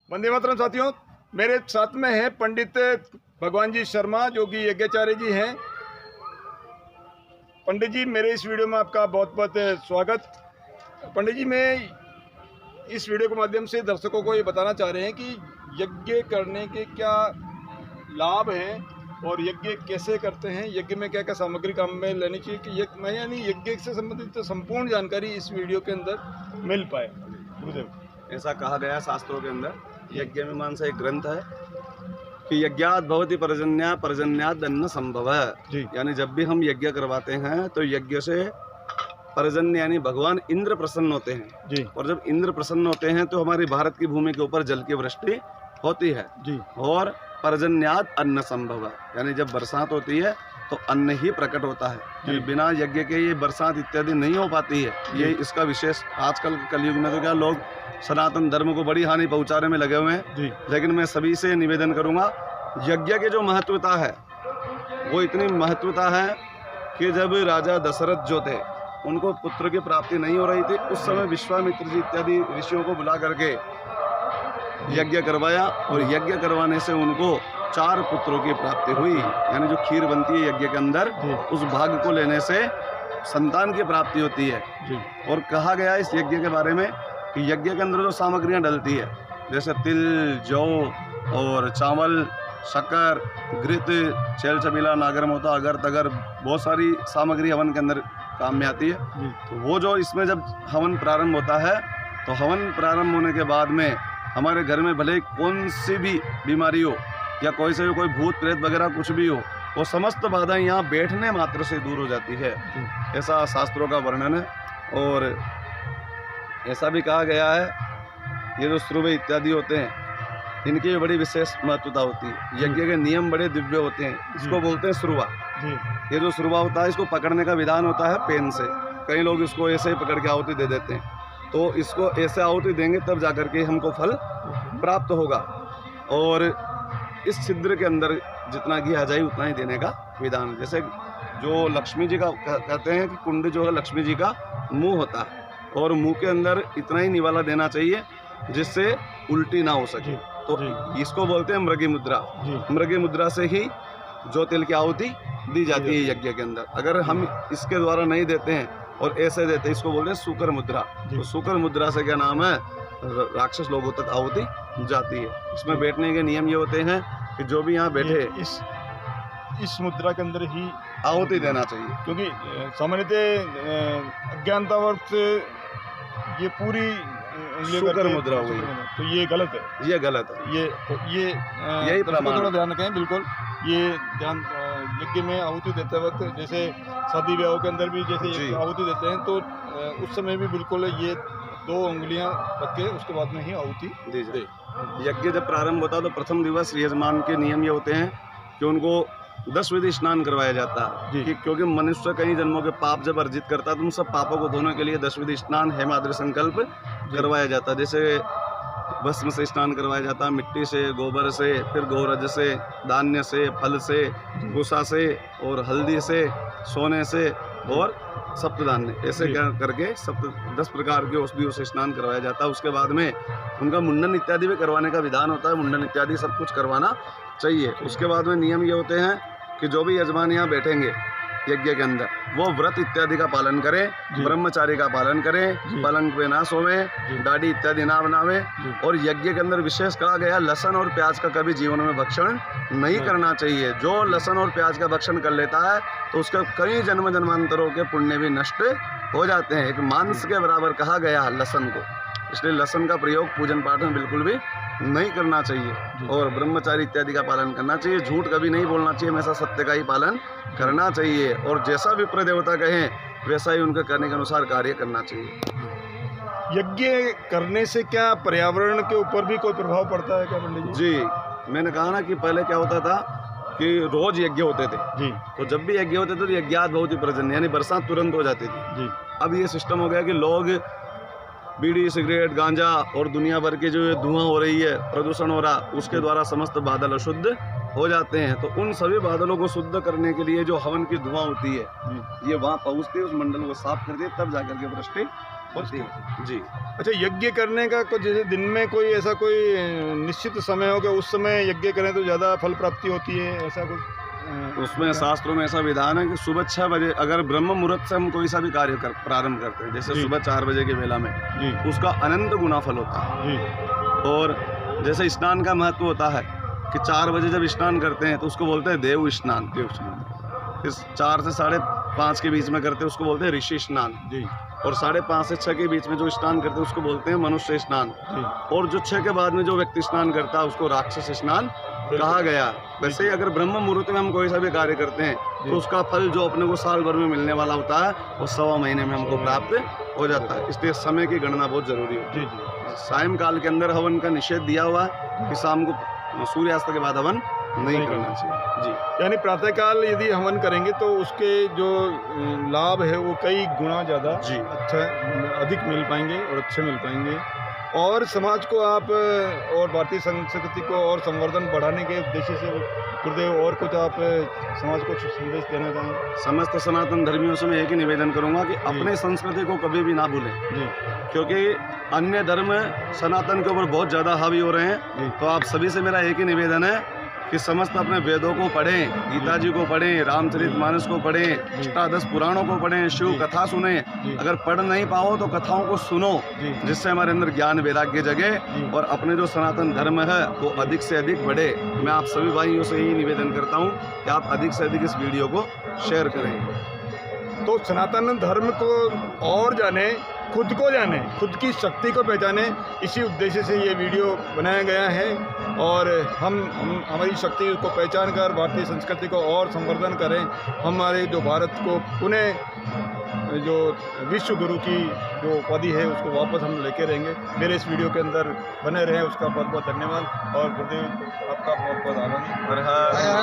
वंदे मातरम साथियों, मेरे साथ में है पंडित भगवान जी शर्मा जो कि यज्ञाचार्य जी हैं। पंडित जी, मेरे इस वीडियो में आपका बहुत बहुत स्वागत। पंडित जी, मैं इस वीडियो के माध्यम से दर्शकों को ये बताना चाह रहे हैं कि यज्ञ करने के क्या लाभ हैं और यज्ञ कैसे करते हैं, यज्ञ में क्या क्या सामग्री काम में लेनी चाहिए कि मैं यानी यज्ञ से संबंधित संपूर्ण जानकारी इस वीडियो के अंदर मिल पाए। गुरुदेव, ऐसा कहा गया शास्त्रों के अंदर, यज्ञ मीमांसा एक ग्रंथ है कि यज्ञात भवति पर्जन्या, पर्जन्याद अन्न संभव। यानी जब भी हम यज्ञ करवाते हैं तो यज्ञ से पर्जन्य यानी भगवान इंद्र प्रसन्न होते हैं जी। और जब इंद्र प्रसन्न होते हैं तो हमारी भारत की भूमि के ऊपर जल की वृष्टि होती है जी। और पर्जन्याद अन्न संभव, यानी जब बरसात होती है तो अन्न ही प्रकट होता है। बिना यज्ञ के ये बरसात इत्यादि नहीं हो पाती है। ये इसका विशेष आजकल कलयुग में तो क्या लोग सनातन धर्म को बड़ी हानि पहुंचाने में लगे हुए हैं, लेकिन मैं सभी से निवेदन करूंगा, यज्ञ की जो महत्वता है वो इतनी महत्वता है कि जब राजा दशरथ जो थे उनको पुत्र की प्राप्ति नहीं हो रही थी, उस समय विश्वामित्र जी इत्यादि ऋषियों को बुला करके यज्ञ करवाया और यज्ञ करवाने से उनको 4 पुत्रों की प्राप्ति हुई। यानी जो खीर बनती है यज्ञ के अंदर, उस भाग को लेने से संतान की प्राप्ति होती है जी। और कहा गया इस यज्ञ के बारे में कि यज्ञ के अंदर जो सामग्रियां डलती है, जैसे तिल, जौ और चावल, शक्कर, घृत, चेल चबीला, नागर मोता, अगर तगर, बहुत सारी सामग्री हवन के अंदर काम में आती है। तो वो जो इसमें जब हवन प्रारंभ होता है तो हवन प्रारंभ होने के बाद में हमारे घर में भले कौन सी भी बीमारी हो या कोई से भी कोई भूत प्रेत वगैरह कुछ भी हो, वो समस्त बाधाएं यहाँ बैठने मात्र से दूर हो जाती है। ऐसा शास्त्रों का वर्णन है। और ऐसा भी कहा गया है, ये जो श्रुवे इत्यादि होते हैं इनकी बड़ी विशेष महत्वता होती है। यज्ञ के नियम बड़े दिव्य होते हैं, इसको बोलते हैं श्रुवा। ये जो श्रुवा होता है, इसको पकड़ने का विधान होता है पेन से। कई लोग इसको ऐसे ही पकड़ के आहुति दे देते हैं, तो इसको ऐसे आहुति देंगे तब जाकर के हमको फल प्राप्त होगा। और इस छिद्र के अंदर जितना घी आ जाए उतना ही देने का विधान। जैसे जो लक्ष्मी जी का कहते हैं कि कुंड जो है लक्ष्मी जी का मुंह होता है, और मुंह के अंदर इतना ही निवाला देना चाहिए जिससे उल्टी ना हो सके। तो इसको बोलते हैं मृगी मुद्रा। मृगी मुद्रा से ही जो तिल की आहुति दी जाती है यज्ञ के अंदर। अगर हम इसके द्वारा नहीं देते हैं और ऐसे देते हैं, इसको बोलते हैं सूकर मुद्रा। तो सूकर मुद्रा से क्या नाम है, राक्षस लोगों तक आहुति जाती है। इसमें बैठने के नियम ये होते हैं कि जो भी यहाँ बैठे इस मुद्रा के अंदर ही आहुति देना चाहिए, क्योंकि सामान्यतः अज्ञानतावश ये पूरी सूकर मुद्रा हुई, तो ये गलत है। ये गलत है। यही प्रमाण, थोड़ा ध्यान रखें। बिल्कुल ये ध्यान, यज्ञ में आहुति देते वक्त जैसे शादी ब्याह के अंदर भी जैसे आहुति देते हैं तो उस समय भी बिल्कुल ये 2 उंगलियां रख के उसके बाद में ही आहुति दी जाए। यज्ञ जब प्रारंभ होता है तो प्रथम दिवस यजमान के नियम ये होते हैं कि उनको 10 विधि स्नान करवाया जाता है कि क्योंकि मनुष्य कई जन्मों के पाप जब अर्जित करता है तो उन सब पापों को धोने के लिए 10 विधि स्नान हेमाद्रि संकल्प करवाया जाता है। जैसे भस्म से स्नान करवाया जाता है, मिट्टी से, गोबर से, फिर गोरज से, धान्य से, फल से, भूसा से और हल्दी से, सोने से और सप्तधान्य, ऐसे करके 10 प्रकार के औषधियों से स्नान करवाया जाता है। उसके बाद में उनका मुंडन इत्यादि भी करवाने का विधान होता है। मुंडन इत्यादि सब कुछ करवाना चाहिए। उसके बाद में नियम ये होते हैं कि जो भी यजमान यहाँ बैठेंगे यज्ञ के अंदर वो व्रत इत्यादि का पालन करें, ब्रह्मचारी का पालन करें, पलंग पे ना सोवे, दाढ़ी इत्यादि ना बनावे। और यज्ञ के अंदर विशेष कहा गया लहसुन और प्याज का कभी जीवन में भक्षण नहीं करना चाहिए। जो लहसुन और प्याज का भक्षण कर लेता है तो उसके कई जन्म जन्मांतरों के पुण्य भी नष्ट हो जाते हैं। एक मांस के बराबर कहा गया है लहसुन को, इसलिए लहसुन का प्रयोग पूजन पाठ में बिल्कुल भी नहीं करना चाहिए। और ब्रह्मचारी इत्यादि का पालन करना चाहिए। झूठ कभी नहीं बोलना चाहिए, हमेशा सत्य का ही पालन करना चाहिए। और जैसा विप्र देवता कहें वैसा ही उनके करने के अनुसार कार्य करना चाहिए। यज्ञ करने से क्या पर्यावरण के ऊपर भी कोई प्रभाव पड़ता है क्या पंडित जी? मैंने कहा ना कि पहले क्या होता था कि रोज यज्ञ होते थे जी। तो जब भी यज्ञ होते थे तो यज्ञात बहुत ही पर्जन्य, यानी बरसात तुरंत हो जाती थी जी। अब ये सिस्टम हो गया कि लोग बीड़ी, सिगरेट, गांजा और दुनिया भर के जो धुआं हो रही है, प्रदूषण हो रहा, उसके द्वारा समस्त बादल अशुद्ध हो जाते हैं। तो उन सभी बादलों को शुद्ध करने के लिए जो हवन की धुआं होती है ये वहाँ पहुँचती है, उस मंडल को साफ करती है, तब जाकर के वृष्टि होती है जी। अच्छा, यज्ञ करने का कुछ जैसे दिन में कोई ऐसा कोई निश्चित समय हो कि उस समय यज्ञ करें तो ज़्यादा फल प्राप्ति होती है, ऐसा कुछ? उसमें शास्त्रों में ऐसा विधान है कि सुबह 6 बजे अगर ब्रह्म मुहूर्त से हम कोई सा भी कार्य प्रारंभ करते हैं, जैसे जी। सुबह 4 बजे के वेला में, जी उसका अनंत गुना फल होता है। जी और जैसे स्नान का महत्व होता है कि 4 बजे जब स्नान करते हैं तो उसको बोलते हैं देव स्नान। फिर 4 से 5:30 के बीच में करते हैं उसको बोलते हैं ऋषि स्नान जी और 5:30 से 6 के बीच में जो स्नान करते हैं उसको बोलते हैं मनुष्य स्नान। जी और जो 6 के बाद में जो व्यक्ति स्नान करता है उसको राक्षस स्नान कहा गया। वैसे ही अगर ब्रह्म मुहूर्त में हम कोई सा भी कार्य करते हैं तो उसका फल जो अपने को साल भर में मिलने वाला होता है वो 1.25 महीने में हमको प्राप्त हो जाता है। इसलिए समय की गणना बहुत जरूरी होती जी है। जी सायंकाल के अंदर हवन का निषेध दिया हुआ है कि शाम को सूर्यास्त के बाद हवन नहीं करना चाहिए जी। यानी प्रातःकाल यदि हवन करेंगे तो उसके जो लाभ है वो कई गुना ज़्यादा जी। अच्छा अधिक मिल पाएंगे और अच्छे मिल पाएंगे। और समाज को आप और भारतीय संस्कृति को और संवर्धन बढ़ाने के उद्देश्य से गुरुदेव और कुछ आप समाज को संदेश देना चाहेंगे? समस्त सनातन धर्मियों से मैं एक ही निवेदन करूंगा कि अपने संस्कृति को कभी भी ना भूलें, जी क्योंकि अन्य धर्म सनातन के ऊपर बहुत ज़्यादा हावी हो रहे जी। हैं। तो आप सभी से मेरा एक ही निवेदन है कि समस्त अपने वेदों को पढ़ें, गीता जी को पढ़ें, रामचरितमानस को पढ़ें, अष्टादश पुराणों को पढ़ें, शिव कथा सुने। अगर पढ़ नहीं पाओ तो कथाओं को सुनो, जिससे हमारे अंदर ज्ञान वैराग्य जगे और अपने जो सनातन धर्म है वो अधिक से अधिक बढ़े। मैं आप सभी भाइयों से यही निवेदन करता हूँ कि आप अधिक से अधिक इस वीडियो को शेयर करें। तो सनातन धर्म को और जाने, खुद को जाने, खुद की शक्ति को पहचाने, इसी उद्देश्य से ये वीडियो बनाया गया है। और हम हमारी शक्ति को पहचान कर भारतीय संस्कृति को और संवर्धन करें। हमारे जो भारत को पुनः जो विश्व गुरु की जो उपाधि है उसको वापस हम लेके रहेंगे। मेरे इस वीडियो के अंदर बने रहें उसका बहुत बहुत धन्यवाद। और गुरुदेव आपका बहुत बहुत आभार।